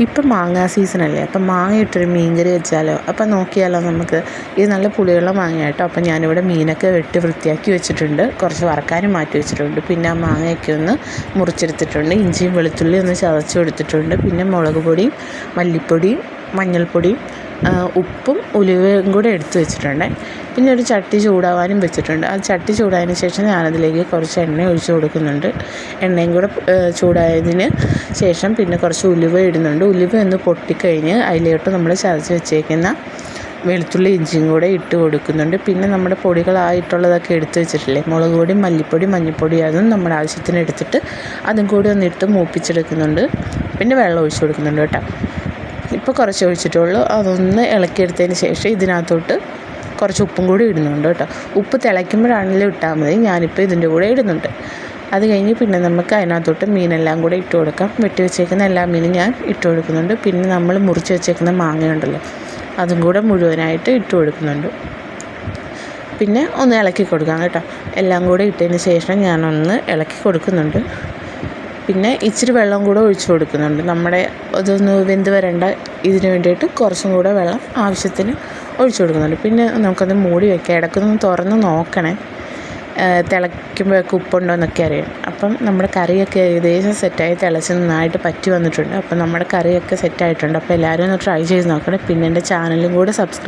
ഇപ്പം മാങ്ങാ സീസണല്ലേ, അപ്പം മാങ്ങ ഇട്ടൊരു മീൻകറി വെച്ചാലോ? അപ്പം നോക്കിയാലോ നമുക്ക്. ഇത് നല്ല പുളിയുള്ള മാങ്ങ കേട്ടോ. അപ്പം ഞാനിവിടെ മീനൊക്കെ വെട്ടി വൃത്തിയാക്കി വെച്ചിട്ടുണ്ട്, കുറച്ച് വറക്കാനും മാറ്റി വെച്ചിട്ടുണ്ട്. പിന്നെ ആ മാങ്ങയൊക്കെ ഒന്ന് മുറിച്ചെടുത്തിട്ടുണ്ട്, ഇഞ്ചിയും വെളുത്തുള്ളിയും ഒന്ന് ചതച്ച് കൊടുത്തിട്ടുണ്ട്. പിന്നെ മുളക് പൊടിയും മല്ലിപ്പൊടിയും മഞ്ഞൾപ്പൊടിയും ഉപ്പും ഉലുവയും കൂടെ എടുത്ത് വെച്ചിട്ടുണ്ട്. പിന്നെ ഒരു ചട്ടി ചൂടാവാനും വെച്ചിട്ടുണ്ട്. ആ ചട്ടി ചൂടായതിന് ശേഷം ഞാനതിലേക്ക് കുറച്ച് എണ്ണ ഒഴിച്ച് കൊടുക്കുന്നുണ്ട്. എണ്ണയും കൂടെ ചൂടായതിന് ശേഷം പിന്നെ കുറച്ച് ഉലുവ ഇടുന്നുണ്ട്. ഉലുവ ഒന്ന് പൊട്ടിക്കഴിഞ്ഞ് അതിലോട്ട് നമ്മൾ ചതച്ച് വെച്ചേക്കുന്ന വെളുത്തുള്ളി ഇഞ്ചിയും കൂടെ ഇട്ട് കൊടുക്കുന്നുണ്ട്. പിന്നെ നമ്മുടെ പൊടികളായിട്ടുള്ളതൊക്കെ എടുത്ത് വെച്ചിട്ടില്ലേ, മുളക് പൊടി മല്ലിപ്പൊടി മഞ്ഞൾപ്പൊടി, അതും നമ്മുടെ ആവശ്യത്തിന് എടുത്തിട്ട് അതും കൂടി ഒന്നിട്ട് മൂപ്പിച്ചെടുക്കുന്നുണ്ട്. പിന്നെ വെള്ളം ഒഴിച്ച് കൊടുക്കുന്നുണ്ട് കേട്ടോ. ഇപ്പോൾ കുറച്ച് ഒഴിച്ചിട്ടുള്ളൂ. അതൊന്ന് ഇളക്കിയെടുത്തതിന് ശേഷം ഇതിനകത്തോട്ട് കുറച്ച് ഉപ്പും കൂടി ഇടുന്നുണ്ട് കേട്ടോ. ഉപ്പ് തിളയ്ക്കുമ്പോഴാണെങ്കിലും ഇട്ടാൽ മതി, ഞാനിപ്പോൾ ഇതിൻ്റെ കൂടെ ഇടുന്നുണ്ട്. അത് കഴിഞ്ഞ് പിന്നെ നമുക്ക് അതിനകത്തോട്ട് മീനെല്ലാം കൂടെ ഇട്ട് കൊടുക്കാം. വെട്ടി വെച്ചേക്കുന്ന എല്ലാ മീനും ഞാൻ ഇട്ട് കൊടുക്കുന്നുണ്ട്. പിന്നെ നമ്മൾ മുറിച്ച് വെച്ചേക്കുന്ന മാങ്ങയുണ്ടല്ലോ, അതും കൂടെ മുഴുവനായിട്ട് ഇട്ട് കൊടുക്കുന്നുണ്ട്. പിന്നെ ഒന്ന് ഇളക്കി കൊടുക്കാം കേട്ടോ. എല്ലാം കൂടെ ഇട്ടതിന് ശേഷം ഞാനൊന്ന് ഇളക്കി കൊടുക്കുന്നുണ്ട്. പിന്നെ ഇച്ചിരി വെള്ളം കൂടെ ഒഴിച്ച് കൊടുക്കുന്നുണ്ട്. നമ്മുടെ അതൊന്ന് വെന്ത് വരേണ്ട ഇതിന് വേണ്ടിയിട്ട് കുറച്ചും കൂടെ വെള്ളം ആവശ്യത്തിന് ഒഴിച്ച് കൊടുക്കുന്നുണ്ട്. പിന്നെ നമുക്കൊന്ന് മൂടി വയ്ക്കാം. ഇടയ്ക്കൊന്ന് തുറന്ന് നോക്കണേ, തിളയ്ക്കുമ്പോഴൊക്കെ ഉപ്പുണ്ടോ എന്നൊക്കെ അറിയാം. അപ്പം നമ്മുടെ കറിയൊക്കെ ഏകദേശം സെറ്റായി തിളച്ച് നന്നായിട്ട് പറ്റി വന്നിട്ടുണ്ട്. അപ്പം നമ്മുടെ കറിയൊക്കെ സെറ്റായിട്ടുണ്ട്. അപ്പോൾ എല്ലാവരും ഒന്ന് ട്രൈ ചെയ്ത് നോക്കണം. പിന്നെ എൻ്റെ ചാനലും കൂടെ സബ്സ്ക്രൈബ്